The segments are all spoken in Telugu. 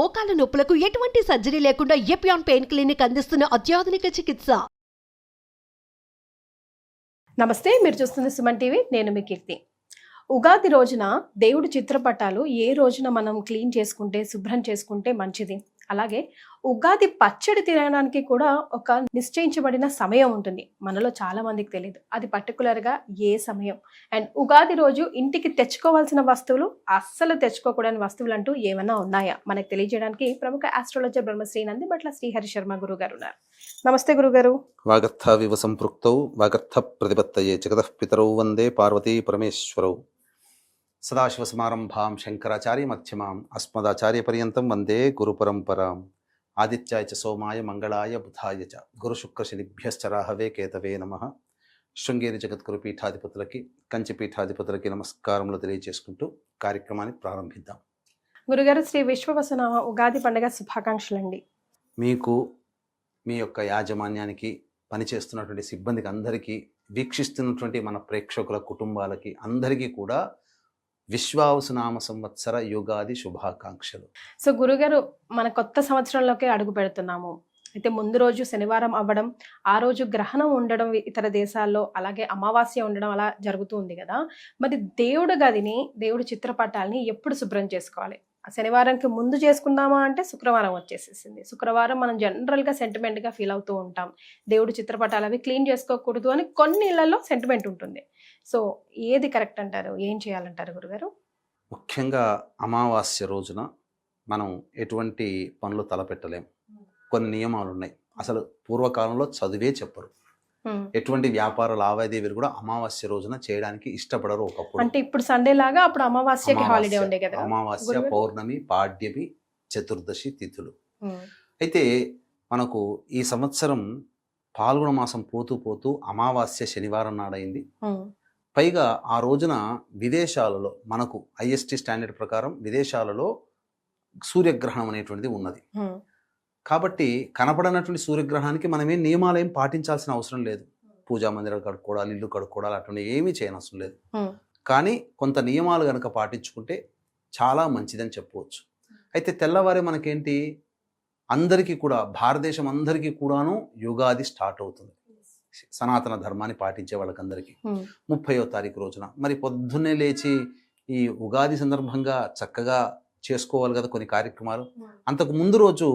మోకాల నొప్పులకు ఎటువంటి సర్జరీ లేకుండా ఎపియాన్ పెయిన్ క్లినిక్ అందిస్తున్న అత్యాధునిక చికిత్స. నమస్తే, మీరు చూస్తుంది సుమన్ టీవీ. నేను మీ కీర్తి. ఉగాది రోజున దేవుడి చిత్రపటాలు ఏ రోజున మనం క్లీన్ చేసుకుంటే, శుభ్రం చేసుకుంటే మంచిది. అలాగే ఉగాది పచ్చడి తినడానికి కూడా ఒక నిశ్చయించబడిన సమయం ఉంటుంది. మనలో చాలా మందికి తెలియదు అది పర్టికులర్గా ఏ సమయం. అండ్ ఉగాది రోజు ఇంటికి తెచ్చుకోవాల్సిన వస్తువులు, అస్సలు తెచ్చుకోకూడని వస్తువులు అంటూ ఏమైనా ఉన్నాయా మనకు తెలియజేయడానికి ప్రముఖ ఆస్ట్రాలజర్ బ్రహ్మశ్రీ నందిబట్ల శ్రీహరి శర్మ గురువు గారు ఉన్నారు. నమస్తే గురుగారు. వాగర్థ వివ సంపృక్తౌ వాగర్థ ప్రతిపత్తయే జగతః పితరౌ వందే పార్వతీ పరమేశ్వరౌ. సదాశివసమారంభాం శంకరాచార్య మధ్యమాం అస్మదాచార్య పర్యంతం వందే గురు పరంపరాం. ఆదిత్యాయ చ సోమాయ మంగళాయ బుధాయ చ గురు శుక్ర శనిభ్యశ్చ రాహవే కేతవే నమః. శృంగేరి జగద్గురు పీఠాధిపతులకి, కంచి పీఠాధిపతులకి నమస్కారములు తెలియజేసుకుంటూ కార్యక్రమాన్ని ప్రారంభిద్దాం. గురుగారు, శ్రీ విశ్వవసునామ ఉగాది పండుగ శుభాకాంక్షలండి. మీకు, మీ యొక్క యాజమాన్యానికి, పనిచేస్తున్నటువంటి సిబ్బందికి అందరికీ, వీక్షిస్తున్నటువంటి మన ప్రేక్షకుల కుటుంబాలకి అందరికీ కూడా విశ్వావసునామ సంవత్సర యుగాది శుభాకాంక్షలు. సో గురుగారు, మన కొత్త సంవత్సరంలోకి అడుగు పెడుతున్నాము. అయితే ముందు రోజు శనివారం అవ్వడం, ఆ రోజు గ్రహణం ఉండడం ఇతర దేశాల్లో, అలాగే అమావాస్య ఉండడం అలా జరుగుతూ ఉంది కదా. మరి దేవుడి గదిని, దేవుడి చిత్రపటాలని ఎప్పుడు శుభ్రం చేసుకోవాలి? శనివారంకి ముందు చేసుకుందామా అంటే శుక్రవారం వచ్చేసేసింది. శుక్రవారం మనం జనరల్గా సెంటిమెంట్గా ఫీల్ అవుతూ ఉంటాం. దేవుడి చిత్రపటాలు అవి క్లీన్ చేసుకోకూడదు అని కొన్ని ఇళ్లలో సెంటిమెంట్ ఉంటుంది. సో ఏది కరెక్ట్ అంటారు? ఏం చేయాలంటారు గురుగారు? ముఖ్యంగా అమావాస్య రోజున మనం ఎటువంటి పనులు తలపెట్టలేం. కొన్ని నియమాలు ఉన్నాయి. అసలు పూర్వకాలంలో చదివే చెప్పరు. ఎటువంటి వ్యాపార లావాదేవీలు కూడా అమావాస్య రోజున చేయడానికి ఇష్టపడరు. ఒకప్పుడు అంటే ఇప్పుడు సండే లాగా అప్పుడు అమావాస్యకి హాలిడే ఉండే కదా. అమావాస్య, పౌర్ణమి, పాడ్యమి, చతుర్దశి తిథులు. అయితే మనకు ఈ సంవత్సరం పాల్గొన మాసం పోతూ పోతూ అమావాస్య శనివారం నాడైంది. పైగా ఆ రోజున విదేశాలలో, మనకు ఐఎస్టీ స్టాండర్డ్ ప్రకారం విదేశాలలో సూర్యగ్రహణం అనేటువంటిది ఉన్నది. కాబట్టి కనపడనటువంటి సూర్యగ్రహణానికి మనమేం నియమాలు ఏం పాటించాల్సిన అవసరం లేదు. పూజా మందిరాలు కడుక్కోవడాలు, ఇల్లు కడుక్కోవడాలు అటువంటి ఏమీ చేయనవసరం లేదు. కానీ కొంత నియమాలు కనుక పాటించుకుంటే చాలా మంచిదని చెప్పవచ్చు. అయితే తెల్లవారే మనకేంటి, అందరికీ కూడా, భారతదేశం అందరికీ కూడాను యుగాది స్టార్ట్ అవుతుంది. సనాతన ధర్మాన్ని పాటించే వాళ్ళకందరికీ 30వ తారీఖు రోజున. మరి పొద్దున్నే లేచి ఈ ఉగాది సందర్భంగా చక్కగా చేసుకోవాలి కదా కొన్ని కార్యక్రమాలు. అంతకు ముందు రోజు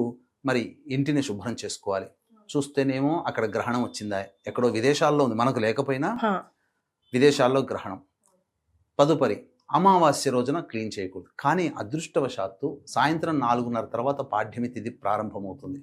మరి ఇంటిని శుభ్రం చేసుకోవాలి. చూస్తేనేమో అక్కడ గ్రహణం వచ్చిందా, ఎక్కడో విదేశాల్లో ఉంది, మనకు లేకపోయినా విదేశాల్లో గ్రహణం. తదుపరి అమావాస్య రోజున క్లీన్ చేయకూడదు. కానీ అదృష్టవశాత్తు సాయంత్రం 4:30 తర్వాత పాడ్యమి తిథి ప్రారంభమవుతుంది.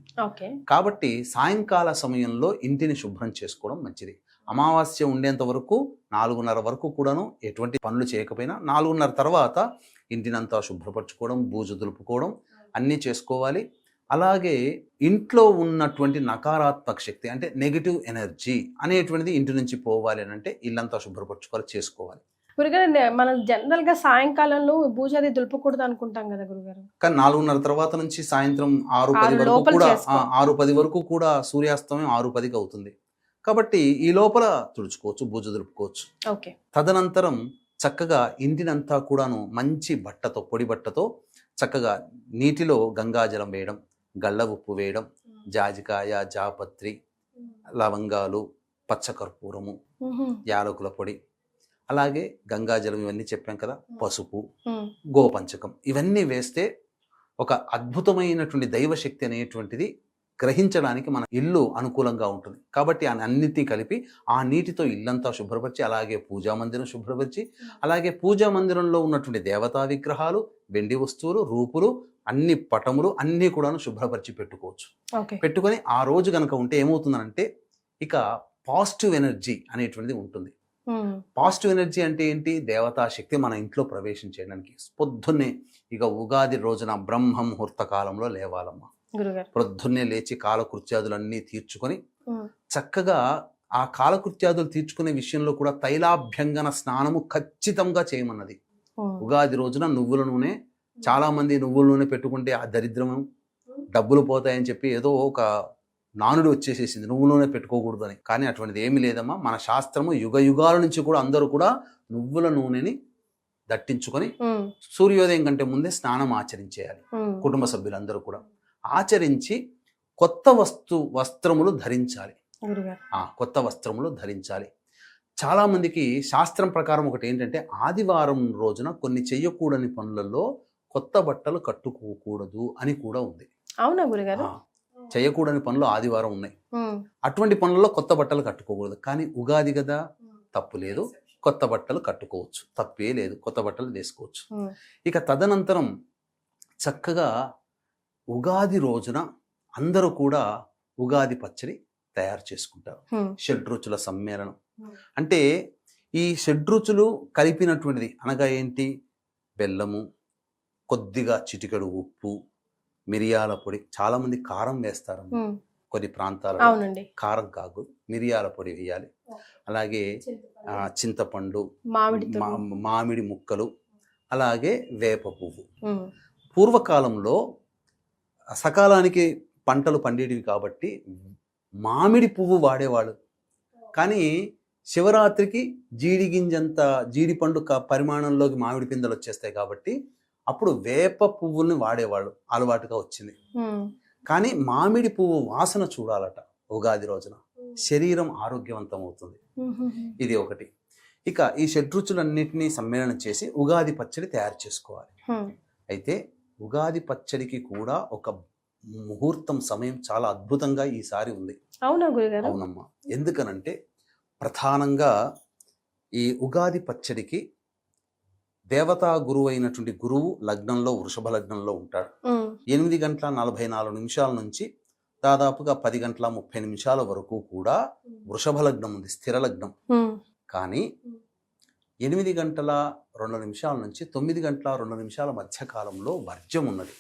కాబట్టి సాయంకాల సమయంలో ఇంటిని శుభ్రం చేసుకోవడం మంచిది. అమావాస్య ఉండేంత వరకు 4:30 వరకు కూడాను ఎటువంటి పనులు చేయకపోయినా 4:30 తర్వాత ఇంటినంతా శుభ్రపరచుకోవడం, బూజు దులుపుకోవడం అన్నీ చేసుకోవాలి. అలాగే ఇంట్లో ఉన్నటువంటి నకారాత్మక శక్తి, అంటే నెగిటివ్ ఎనర్జీ అనేటువంటిది ఇంటి నుంచి పోవాలి అని అంటే ఇల్లంతా శుభ్రపరచుకోవాలి, చేసుకోవాలి. గురుగారు, మనం జనరల్ గా సాయంకాలంలో బూజాది దులుపకూడదు అనుకుంటాం కదా గురుగారు. కానీ 4:30 తర్వాత నుంచి సాయంత్రం 6:10 వరకు కూడా 6:10 వరకు కూడా సూర్యాస్తమయం 6:10కి అవుతుంది. కాబట్టి ఈ లోపల తుడుచుకోవచ్చు, బూజు దులుపుకోవచ్చు. తదనంతరం చక్కగా ఇంటినంతా కూడాను మంచి బట్టతో, పొడి బట్టతో చక్కగా నీటిలో గంగాజలం వేయడం, గళ్ళ ఉప్పు వేయడం, జాజికాయ, జాపత్రి, లవంగాలు, పచ్చకర్పూరము, యాలకుల పొడి, అలాగే గంగాజలం, ఇవన్నీ చెప్పాం కదా, పసుపు, గోపంచకం, ఇవన్నీ వేస్తే ఒక అద్భుతమైనటువంటి దైవశక్తి అనేటువంటిది గ్రహించడానికి మన ఇల్లు అనుకూలంగా ఉంటుంది. కాబట్టి అన్నిటినీ కలిపి ఆ నీటితో ఇల్లంతా శుభ్రపరిచి, అలాగే పూజా మందిరం శుభ్రపరిచి, అలాగే పూజా మందిరంలో ఉన్నటువంటి దేవతా విగ్రహాలు, వెండి వస్తువులు, రూపులు, అన్ని పటములు అన్నీ కూడాను శుభ్రపరిచి పెట్టుకోవచ్చు. పెట్టుకొని ఆ రోజు కనుక ఉంటే ఏమవుతుందంటే ఇక పాజిటివ్ ఎనర్జీ అనేటువంటిది ఉంటుంది. పాజిటివ్ ఎనర్జీ అంటే ఏంటి? దేవతా శక్తి మన ఇంట్లో ప్రవేశించడానికి పొద్దున్నే, ఇక ఉగాది రోజున బ్రహ్మ ముహూర్త కాలంలో లేవాలమ్మా. పొద్దున్నే లేచి కాలకృత్యాదులన్నీ తీర్చుకొని చక్కగా ఆ కాలకృత్యాదులు తీర్చుకునే విషయంలో కూడా తైలాభ్యంగన స్నానము ఖచ్చితంగా చేయమన్నది. ఉగాది రోజున నువ్వుల నూనె, చాలా మంది నువ్వుల నూనె పెట్టుకుంటే ఆ దరిద్రము, డబ్బులు పోతాయని చెప్పి ఏదో ఒక నానుడు వచ్చేసేసింది, నువ్వుల నూనె పెట్టుకోకూడదు అని. కానీ అటువంటిది ఏమీ లేదమ్మా. మన శాస్త్రము యుగ యుగాల నుంచి కూడా అందరూ కూడా నువ్వుల నూనెని దట్టించుకొని సూర్యోదయం కంటే ముందే స్నానం ఆచరించేయాలి. కుటుంబ సభ్యులందరూ కూడా ఆచరించి కొత్త వస్త్రములు ధరించాలి. కొత్త వస్త్రములు ధరించాలి. చాలా మందికి శాస్త్రం ప్రకారం ఒకటి ఏంటంటే ఆదివారం రోజున కొన్ని చెయ్యకూడని పనులలో కొత్త బట్టలు కట్టుకోకూడదు అని కూడా ఉంది. అవునా గురుగారు? చేయకూడని పనులు ఆదివారం ఉన్నాయి. అటువంటి పనుల్లో కొత్త బట్టలు కట్టుకోకూడదు. కానీ ఉగాది కదా, తప్పు లేదు, కొత్త బట్టలు కట్టుకోవచ్చు, తప్పే లేదు, కొత్త బట్టలు వేసుకోవచ్చు. ఇక తదనంతరం చక్కగా ఉగాది రోజున అందరూ కూడా ఉగాది పచ్చడి తయారు చేసుకుంటారు. షడ్రుచుల సమ్మేళనం అంటే ఈ షడ్రుచులు కలిపినటువంటిది అనగా ఏంటి? బెల్లము, కొద్దిగా చిటికెడు ఉప్పు, మిరియాల పొడి. చాలా మంది కారం వేస్తారు, కొన్ని ప్రాంతాలలో కారం కాదు మిరియాల పొడి వేయాలి. అలాగే చింతపండు, మామిడి ముక్కలు, అలాగే వేప పువ్వు. పూర్వకాలంలో సకాలానికి పంటలు పండేటివి కాబట్టి మామిడి పువ్వు వాడేవాళ్ళు. కానీ శివరాత్రికి జీడిపండు పరిమాణంలోకి మామిడి పిందెలు వచ్చేస్తాయి కాబట్టి అప్పుడు వేప పువ్వుల్ని వాడేవాళ్ళు, అలవాటుగా వచ్చింది. కానీ మామిడి పువ్వు వాసన చూడాలట ఉగాది రోజున, శరీరం ఆరోగ్యవంతం అవుతుంది. ఇది ఒకటి. ఇక ఈ షడ్రుచులన్నిటినీ సమ్మేళనం చేసి ఉగాది పచ్చడి తయారు చేసుకోవాలి. అయితే ఉగాది పచ్చడికి కూడా ఒక ముహూర్తం, సమయం చాలా అద్భుతంగా ఈసారి ఉంది. అవునా గురుగారు? అవునమ్మా. ఎందుకనంటే ప్రధానంగా ఈ ఉగాది పచ్చడికి దేవతా గురువు అయినటువంటి గురువు లగ్నంలో, వృషభ లగ్నంలో ఉంటాడు. 8:44 నుంచి దాదాపుగా 10:30 వరకు కూడా వృషభ లగ్నం ఉంది, స్థిర లగ్నం. కానీ 8:02 నుంచి 9:02 మధ్య కాలంలో వర్జ్యం ఉన్నది.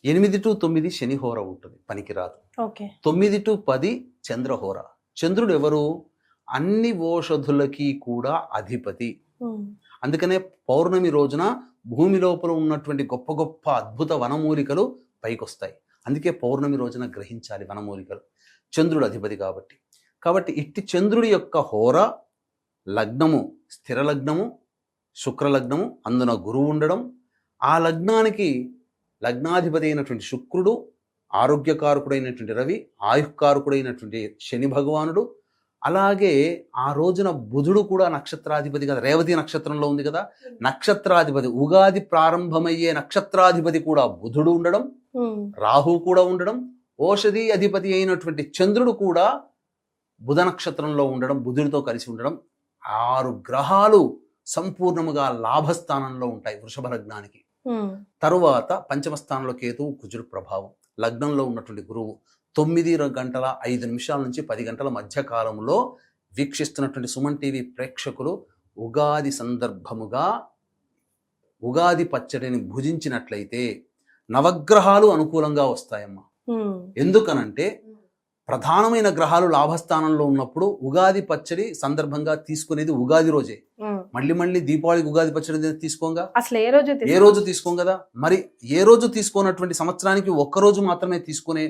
8 to 9 శనిహోర ఉంటుంది, పనికిరాదు. 9 to 10 చంద్రహోర. చంద్రుడు ఎవరు? అన్ని ఓషధులకి కూడా అధిపతి. అందుకనే పౌర్ణమి రోజున భూమి లోపల ఉన్నటువంటి గొప్ప గొప్ప అద్భుత వనమూలికలు పైకొస్తాయి. అందుకే పౌర్ణమి రోజున గ్రహించాలి వనమూలికలు, చంద్రుడు అధిపతి కాబట్టి ఇట్టి చంద్రుడి యొక్క హోర లగ్నము, స్థిర లగ్నము, శుక్ర లగ్నము, అందున గురువు ఉండడం, ఆ లగ్నానికి లగ్నాధిపతి అయినటువంటి శుక్రుడు, ఆరోగ్యకారకుడైనటువంటి రవి, ఆయుకారకుడైనటువంటి శని భగవానుడు, అలాగే ఆ రోజున బుధుడు కూడా నక్షత్రాధిపతి కదా, రేవతి నక్షత్రంలో ఉంది కదా, నక్షత్రాధిపతి, ఉగాది ప్రారంభమయ్యే నక్షత్రాధిపతి కూడా బుధుడు ఉండడం, రాహు కూడా ఉండడం, ఓషధి అధిపతి అయినటువంటి చంద్రుడు కూడా బుధ నక్షత్రంలో ఉండడం, బుధుడితో కలిసి ఉండడం. 6 గ్రహాలు సంపూర్ణముగా లాభస్థానంలో ఉంటాయి వృషభ లగ్నానికి. తరువాత పంచమ స్థానంలో కేతువు, కుజుడు ప్రభావం, లగ్నంలో ఉన్నటువంటి గురువు 9:05 నుంచి 10 గంటల మధ్య కాలంలో వీక్షిస్తున్నటువంటి సుమన్ టీవీ ప్రేక్షకులు ఉగాది సందర్భముగా ఉగాది పచ్చడిని భుజించినట్లయితే నవగ్రహాలు అనుకూలంగా వస్తాయమ్మా. ఎందుకనంటే ప్రధానమైన గ్రహాలు లాభస్థానంలో ఉన్నప్పుడు ఉగాది పచ్చడి సందర్భంగా తీసుకునేది ఉగాది రోజే. మళ్ళీ దీపావళికి ఉగాది పచ్చడి తీసుకోగా, అసలు ఏ రోజు తీసుకోం కదా. మరి ఏ రోజు తీసుకోనటువంటి సంవత్సరానికి ఒక్కరోజు మాత్రమే తీసుకునే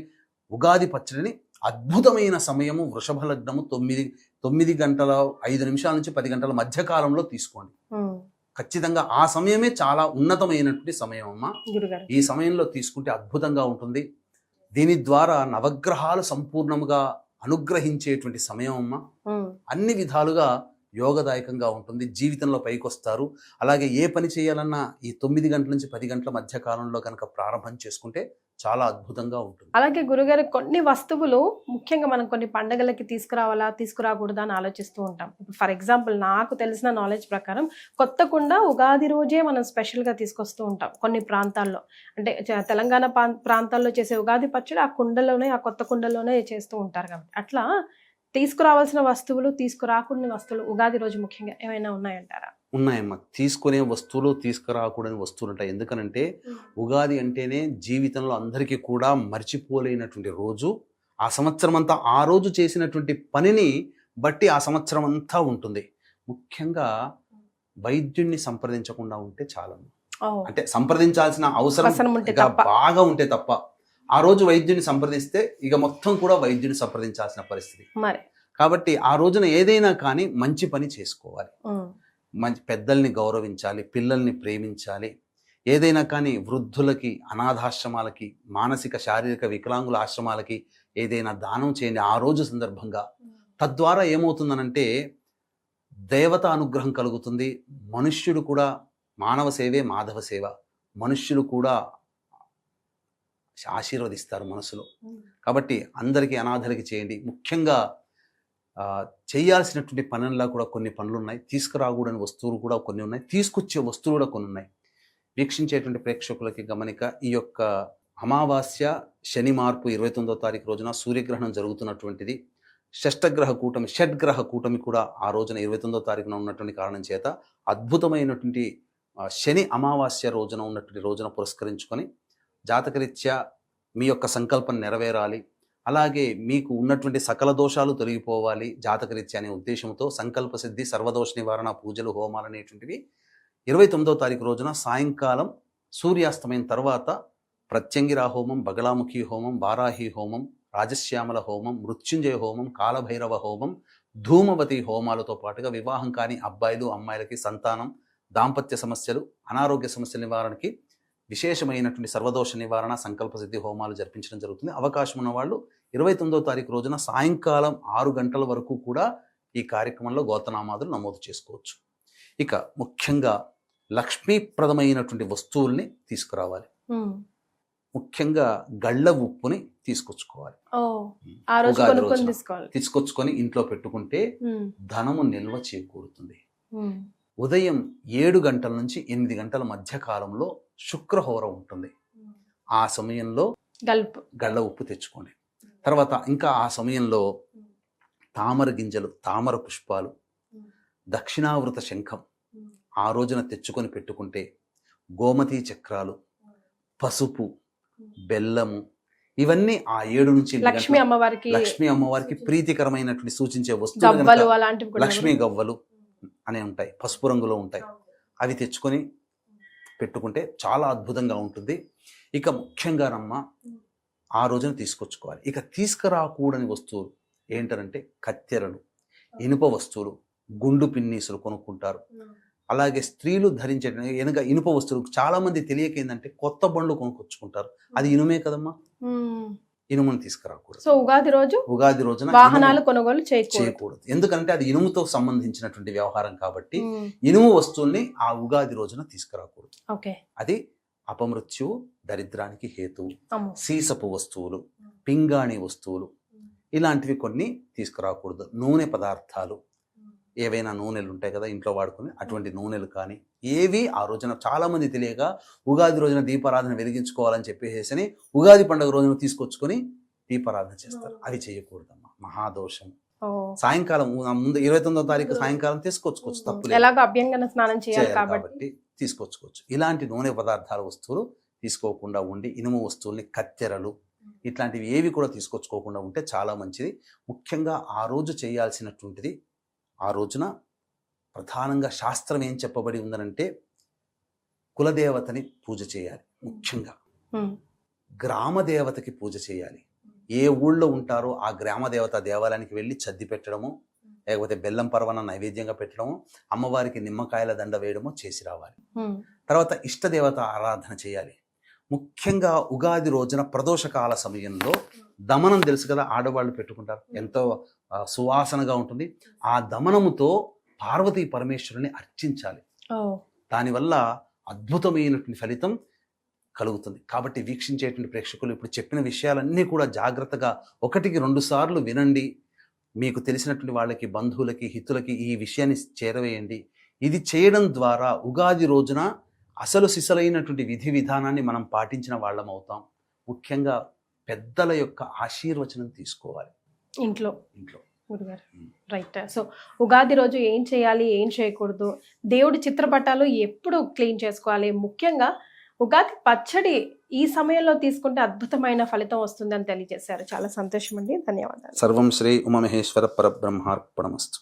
ఉగాది పచ్చడిని అద్భుతమైన సమయము వృషభ లగ్నము 9:05 నుంచి 10 గంటల మధ్య కాలంలో తీసుకోండి. ఖచ్చితంగా ఆ సమయమే చాలా ఉన్నతమైనటువంటి సమయం అమ్మా. ఈ సమయంలో తీసుకుంటే అద్భుతంగా ఉంటుంది. దీని ద్వారా నవగ్రహాలు సంపూర్ణముగా అనుగ్రహించేటువంటి సమయం అమ్మా. అన్ని విధాలుగా యోగదాయకంగా ఉంటుంది, జీవితంలో పైకొస్తారు. అలాగే ఏ పని చేయాలన్నా ఈ 9 గంటల నుంచి 10 గంటల మధ్య కాలంలో కనుక ప్రారంభం చేసుకుంటే చాలా అద్భుతంగా ఉంటుంది. అలాగే గురుగారు, కొన్ని వస్తువులు ముఖ్యంగా మనం కొన్ని పండుగలకి తీసుకురావాలా తీసుకురాకూడదా అని ఆలోచిస్తూ ఉంటాం. ఇప్పుడు ఫర్ ఎగ్జాంపుల్ నాకు తెలిసిన నాలెడ్జ్ ప్రకారం కొత్త కుండ ఉగాది రోజే మనం స్పెషల్గా తీసుకొస్తూ ఉంటాం కొన్ని ప్రాంతాల్లో. అంటే తెలంగాణ ప్రాంతాల్లో చేసే ఉగాది పచ్చడి ఆ కుండలోనే, ఆ కొత్త కుండలోనే చేస్తూ ఉంటారు కాబట్టి అట్లా తీసుకురావాల్సిన వస్తువులు, తీసుకురాకూడని వస్తువులు ఉగాది రోజు ముఖ్యంగా ఏమైనా ఉన్నాయంటారా? ఉన్నాయమ్మా. తీసుకునే వస్తువులు, తీసుకురాకూడని వస్తువులు ఉంటాయి. ఎందుకనంటే ఉగాది అంటేనే జీవితంలో అందరికీ కూడా మర్చిపోలేనటువంటి రోజు. ఆ సంవత్సరం అంతా ఆ రోజు చేసినటువంటి పనిని బట్టి ఆ సంవత్సరం అంతా ఉంటుంది. ముఖ్యంగా వైద్యుడిని సంప్రదించకుండా ఉంటే చాలు. అంటే సంప్రదించాల్సిన అవసరం బాగా ఉంటే తప్ప ఆ రోజు వైద్యుని సంప్రదిస్తే ఇక మొత్తం కూడా వైద్యుని సంప్రదించాల్సిన పరిస్థితి. కాబట్టి ఆ రోజున ఏదైనా కానీ మంచి పని చేసుకోవాలి. మంచి పెద్దల్ని గౌరవించాలి, పిల్లల్ని ప్రేమించాలి. ఏదైనా కానీ వృద్ధులకి, అనాథాశ్రమాలకి, మానసిక శారీరక వికలాంగుల ఆశ్రమాలకి ఏదైనా దానం చేయండి ఆ రోజు సందర్భంగా. తద్వారా ఏమవుతుందనంటే దేవత అనుగ్రహం కలుగుతుంది. మనుష్యుడు కూడా మానవ సేవే మాధవ సేవ. మనుష్యులు కూడా ఆశీర్వదిస్తారు మనసులో. కాబట్టి అందరికీ, అనాథలకి చేయండి. ముఖ్యంగా చేయాల్సినటువంటి పనుల్లో కూడా కొన్ని పనులు ఉన్నాయి. తీసుకురాకూడని వస్తువులు కూడా కొన్ని ఉన్నాయి, తీసుకొచ్చే వస్తువులు కూడా కొన్ని ఉన్నాయి. వీక్షించేటువంటి ప్రేక్షకులకి గమనిక, ఈ యొక్క అమావాస్య శని మార్పు 29వ తారీఖు రోజున సూర్యగ్రహణం జరుగుతున్నటువంటిది. షడ్గ్రహ కూటమి కూడా ఆ రోజున 29వ తారీఖున ఉన్నటువంటి కారణం చేత అద్భుతమైనటువంటి శని అమావాస్య రోజున ఉన్నటువంటి రోజున పురస్కరించుకొని జాతకరీత్యా మీ యొక్క సంకల్పం నెరవేరాలి, అలాగే మీకు ఉన్నటువంటి సకల దోషాలు తొలగిపోవాలి జాతకరీత్యా అనే ఉద్దేశంతో సంకల్ప సిద్ధి, సర్వదోష నివారణ పూజలు, హోమాలు అనేటువంటివి 29వ తారీఖు రోజున సాయంకాలం సూర్యాస్తమయం తర్వాత ప్రత్యంగిరా హోమం, బగలాముఖి హోమం, వారాహి హోమం, రాజశ్యామల హోమం, మృత్యుంజయ హోమం, కాలభైరవ హోమం, ధూమవతి హోమాలతో పాటుగా వివాహం కాని అబ్బాయిలు అమ్మాయిలకి సంతానం, దాంపత్య సమస్యలు, అనారోగ్య సమస్యల నివారణకి విశేషమైనటువంటి సర్వదోష నివారణ, సంకల్ప సిద్ధి హోమాలు జరిపించడం జరుగుతుంది. అవకాశం ఉన్న వాళ్ళు 29వ తారీఖు రోజున సాయంకాలం 6 గంటల వరకు కూడా ఈ కార్యక్రమంలో గోత్రనామాదులు నమోదు చేసుకోవచ్చు. ఇక ముఖ్యంగా లక్ష్మీప్రదమైనటువంటి వస్తువుల్ని తీసుకురావాలి. ముఖ్యంగా గళ్ళ ఉప్పుని తీసుకొచ్చుకోవాలి. తీసుకొచ్చుకొని ఇంట్లో పెట్టుకుంటే ధనము నిల్వ చేకూరుతుంది. ఉదయం 7 గంటల నుంచి 8 గంటల మధ్య కాలంలో శుక్రహోర ఉంటుంది. ఆ సమయంలో గళ్ళ ఉప్పు తెచ్చుకోండి. తర్వాత ఇంకా ఆ సమయంలో తామర గింజలు, తామర పుష్పాలు, దక్షిణావృత శంఖం ఆ రోజున తెచ్చుకొని పెట్టుకుంటే, గోమతీ చక్రాలు, పసుపు, బెల్లము, ఇవన్నీ ఆ 7 నుంచి లక్ష్మీ అమ్మవారికి ప్రీతికరమైనటువంటి సూచించే వస్తువులు. లక్ష్మీ గవ్వలు అనే ఉంటాయి, పసుపు రంగులో ఉంటాయి. అవి తెచ్చుకొని పెట్టుకుంటే చాలా అద్భుతంగా ఉంటుంది. ఇక ముఖ్యంగా నమ్మ ఆ రోజున తీసుకొచ్చుకోవాలి. ఇక తీసుకురాకూడని వస్తువులు ఏంటంటే కత్తెరలు, ఇనుప వస్తువులు, గుండు పిన్నీసులు కొనుక్కుంటారు. అలాగే స్త్రీలు ధరించే ఇనుప వస్తువులు చాలా మంది తెలియక ఏంటంటే కొత్త బండ్లు కొనుక్కొచ్చుకుంటారు. అది ఇనుమే కదమ్మా, ఇనుమును తీసుకురాకూడదు. సో ఉగాది రోజున వాహనాలు కొనుగోలు చేయకూడదు. ఎందుకంటే అది ఇనుముతో సంబంధించినటువంటి వ్యవహారం కాబట్టి ఇనుము వస్తువుల్ని ఆ ఉగాది రోజున తీసుకురాకూడదు. అది అపమృత్యువు, దరిద్రానికి హేతువు. సీసపు వస్తువులు, పింగాణి వస్తువులు ఇలాంటివి కొన్ని తీసుకురాకూడదు. నూనె పదార్థాలు, ఏవైనా నూనెలు ఉంటాయి కదా ఇంట్లో వాడుకుని, అటువంటి నూనెలు కానీ ఏవి ఆ రోజున చాలా మంది తెలియక ఉగాది రోజున దీపారాధన వెలిగించుకోవాలని చెప్పేసి ఉగాది పండుగ రోజున తీసుకొచ్చుకొని దీపారాధన చేస్తారు. అవి చేయకూడదమ్మా, మహాదోషం. సాయంకాలం ముందు 29వ తారీఖు సాయంకాలం తీసుకొచ్చుకోవచ్చు, తప్పులేదు. అభ్యంగన స్నానం చేయాలి కాబట్టి తీసుకొచ్చుకోవచ్చు. ఇలాంటి నూనె పదార్థాల వస్తువులు తీసుకోకుండా ఉండి, ఇనుము వస్తువుల్ని, కత్తెరలు ఇట్లాంటివి ఏవి కూడా తీసుకొచ్చుకోకుండా ఉంటే చాలా మంచిది. ముఖ్యంగా ఆ రోజు చేయాల్సినటువంటిది, ఆ రోజున ప్రధానంగా శాస్త్రం ఏం చెప్పబడి ఉందనంటే కులదేవతని పూజ చేయాలి. ముఖ్యంగా గ్రామ దేవతకి పూజ చేయాలి. ఏ ఊళ్ళో ఉంటారో ఆ గ్రామ దేవత దేవాలయానికి వెళ్ళి చద్ది పెట్టడము, లేకపోతే బెల్లం పరవన నైవేద్యంగా పెట్టడము, అమ్మవారికి నిమ్మకాయల దండ వేయడము చేసి రావాలి. తర్వాత ఇష్టదేవత ఆరాధన చేయాలి. ముఖ్యంగా ఉగాది రోజున ప్రదోషకాల సమయంలో దమనం తెలుసు కదా, ఆడవాళ్ళు పెట్టుకుంటారు, ఎంతో సువాసనగా ఉంటుంది. ఆ దమనముతో పార్వతీ పరమేశ్వరుని అర్చించాలి. దానివల్ల అద్భుతమైనటువంటి ఫలితం కలుగుతుంది. కాబట్టి వీక్షించేటువంటి ప్రేక్షకులు ఇప్పుడు చెప్పిన విషయాలన్నీ కూడా జాగ్రత్తగా 1కి 2 సార్లు వినండి. మీకు తెలిసినటువంటి వాళ్ళకి, బంధువులకి, హితులకి ఈ విషయాన్ని చేరవేయండి. ఇది చేయడం ద్వారా ఉగాది రోజున అసలు సిసలైనటువంటి విధి విధానాన్ని మనం పాటించిన వాళ్ళం అవుతాం. ముఖ్యంగా పెద్దల యొక్క ఆశీర్వచనం తీసుకోవాలి ఇంట్లో. గురుగారు రైట్. సో ఉగాది రోజు ఏం చేయాలి, ఏం చేయకూడదు, దేవుడి చిత్రపటాలు ఎప్పుడు క్లీన్ చేసుకోవాలి, ముఖ్యంగా ఉగాది పచ్చడి ఈ సమయంలో తీసుకుంటే అద్భుతమైన ఫలితం వస్తుందని తెలియజేశారు. చాలా సంతోషం అండి, ధన్యవాదాలు. సర్వం శ్రీ ఉమామహేశ్వర పరబ్రహ్మార్పణమస్తు.